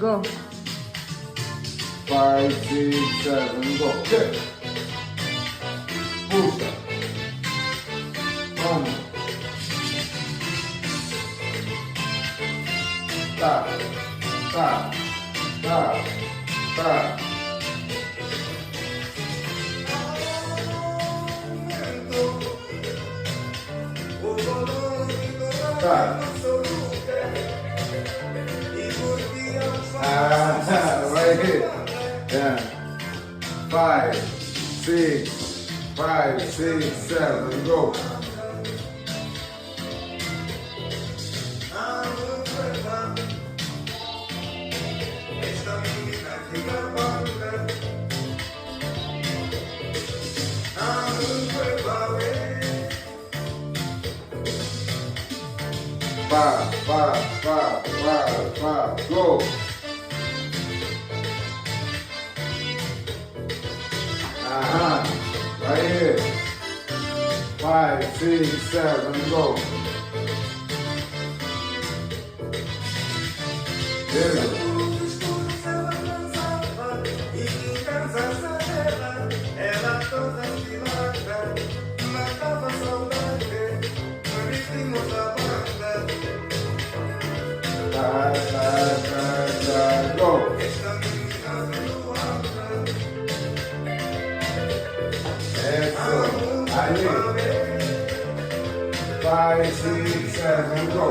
go. 5, 6, 7, go. Okay. Push up. One. Stop. Stop. Stop. Stop. Stop. Right here. Yeah. 5, 6, 5, 6, 7, go. Five, go. Right here. 5, 6, 7, go. There it is. Go. Excellent. I need 5, 6, 7, go.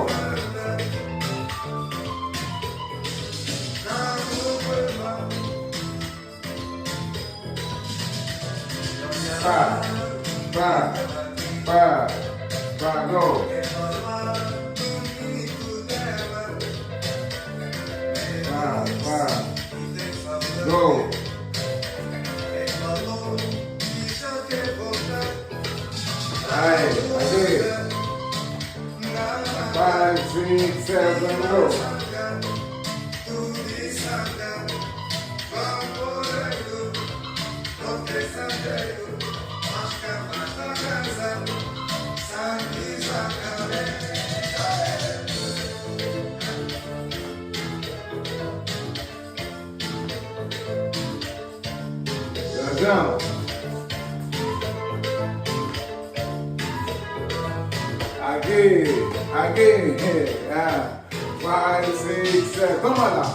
Five, go. Five, go. Right, I did. 5, 6, 7, go. Down. Again, yeah. 5, 6, 7, come on now.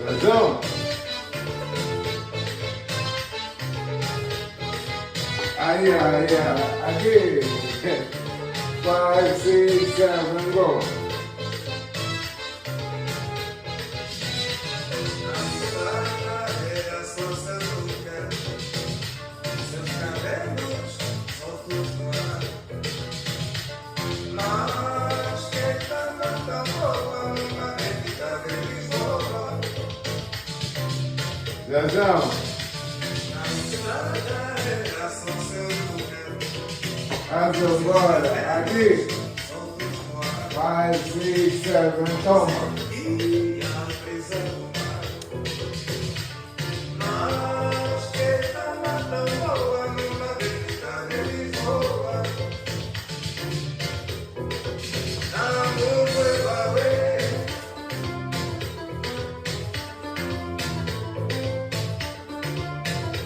Let's go. Yeah, again. 5, 6, 7, go. Let's go. That's your brother. Aqui. 5, 6, 7, toma.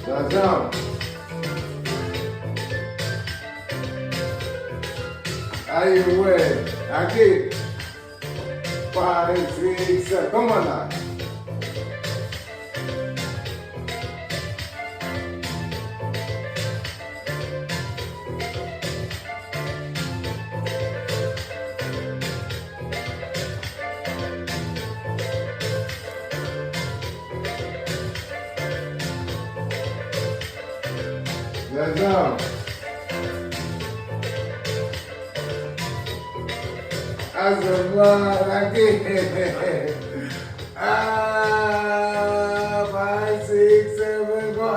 Let's go. Aí, ué, aqui. 5, 6, 7, come on now. Let's go. Azamar aqui. 5, 6, 7, go.